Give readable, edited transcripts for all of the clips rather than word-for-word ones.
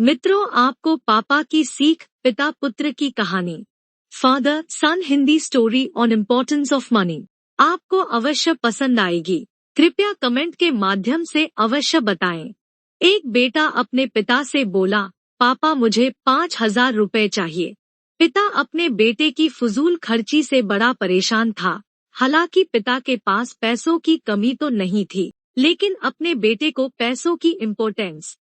मित्रों, आपको पापा की सीख, पिता पुत्र की कहानी, father son Hindi story on importance of money आपको अवश्य पसंद आएगी। कृपया कमेंट के माध्यम से अवश्य बताएं। एक बेटा अपने पिता से बोला, पापा मुझे 5,000 रुपए चाहिए। पिता अपने बेटे की फजूल खर्ची से बड़ा परेशान था। हालांकि पिता के पास पैसों की कमी तो नहीं थी, लेकिन अपने बेटे को पैसों की इम्पोर्टेंस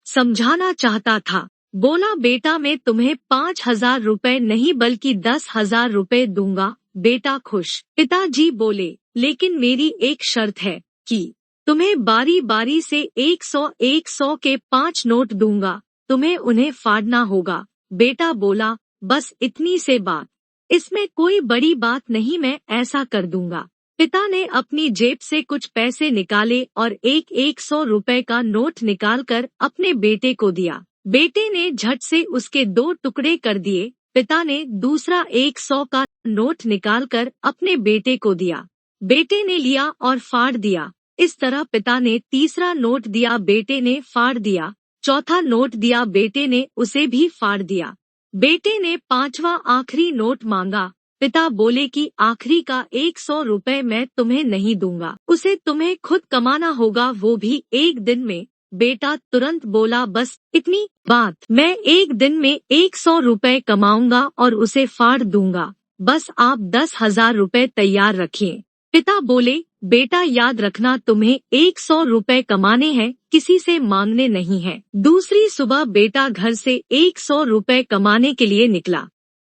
समझाना चाहता था। बोला, बेटा मैं तुम्हें 5,000 रुपए नहीं बल्कि 10,000 रुपए दूंगा। बेटा खुश। पिताजी बोले, लेकिन मेरी एक शर्त है कि तुम्हें बारी बारी से 100 के 5 नोट दूंगा, तुम्हें उन्हें फाड़ना होगा। बेटा बोला, बस इतनी से बात, इसमें कोई बड़ी बात नहीं, मैं ऐसा कर दूंगा। पिता ने अपनी जेब से कुछ पैसे निकाले और एक 100 रुपए का नोट निकालकर अपने बेटे को दिया। बेटे ने झट से उसके 2 टुकड़े कर दिए। पिता ने दूसरा 100 का नोट निकालकर अपने बेटे को दिया। बेटे ने लिया और फाड़ दिया। इस तरह पिता ने तीसरा नोट दिया, बेटे ने फाड़ दिया। चौथा नोट दिया, बेटे ने उसे भी फाड़ दिया। बेटे ने 5वां आखिरी नोट मांगा। पिता बोले कि आखिरी का 100 रुपए मैं तुम्हें नहीं दूंगा, उसे तुम्हें खुद कमाना होगा, वो भी एक दिन में। बेटा तुरंत बोला, बस इतनी बात, मैं एक दिन में 100 रुपए कमाऊंगा और उसे फाड़ दूंगा, बस आप 10,000 रुपए तैयार रखिए। पिता बोले, बेटा याद रखना, तुम्हें 100 रुपए कमाने हैं, किसी से मांगने नहीं है। दूसरी सुबह बेटा घर से 100 रुपए कमाने के लिए निकला।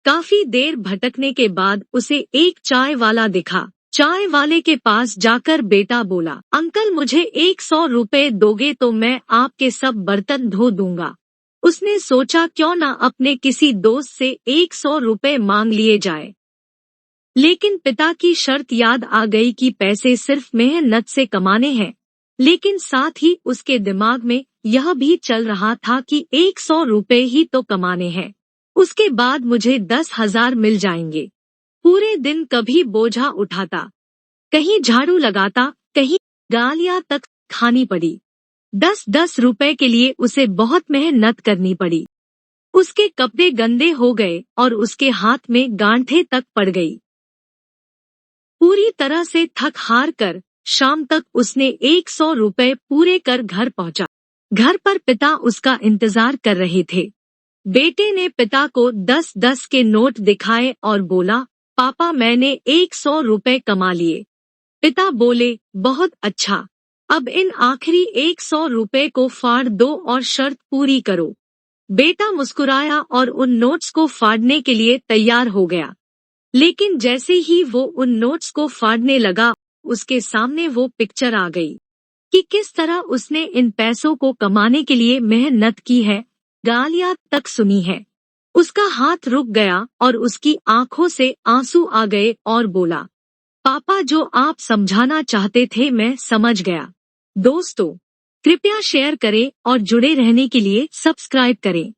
काफी देर भटकने के बाद उसे एक चाय वाला दिखा। चाय वाले के पास जाकर बेटा बोला, अंकल मुझे 100 रुपए दोगे तो मैं आपके सब बर्तन धो दूंगा। उसने सोचा क्यों न अपने किसी दोस्त से 100 रुपए मांग लिए जाए, लेकिन पिता की शर्त याद आ गई कि पैसे सिर्फ मेहनत से कमाने हैं। लेकिन साथ ही उसके दिमाग में यह भी चल रहा था कि 100 रुपए ही तो कमाने हैं, उसके बाद मुझे 10,000 मिल जाएंगे। पूरे दिन कभी बोझा उठाता, कहीं झाड़ू लगाता, कहीं गालियां तक खानी पड़ी। 10-10 रुपए के लिए उसे बहुत मेहनत करनी पड़ी। उसके कपड़े गंदे हो गए और उसके हाथ में गांठें तक पड़ गई। पूरी तरह से थक हार कर शाम तक उसने 100 रुपए पूरे कर घर पहुंचा। घर पर पिता उसका इंतजार कर रहे थे। बेटे ने पिता को 10-10 के नोट दिखाए और बोला, पापा मैंने 100 रुपए कमा लिए। पिता बोले, बहुत अच्छा, अब इन आखिरी 100 रुपए को फाड़ दो और शर्त पूरी करो। बेटा मुस्कुराया और उन नोट्स को फाड़ने के लिए तैयार हो गया। लेकिन जैसे ही वो उन नोट्स को फाड़ने लगा, उसके सामने वो पिक्चर आ गई कि किस तरह उसने इन पैसों को कमाने के लिए मेहनत की है, गालियां तक सुनी है। उसका हाथ रुक गया और उसकी आंखों से आंसू आ गए और बोला, पापा जो आप समझाना चाहते थे मैं समझ गया। दोस्तों, कृपया शेयर करें और जुड़े रहने के लिए सब्सक्राइब करें।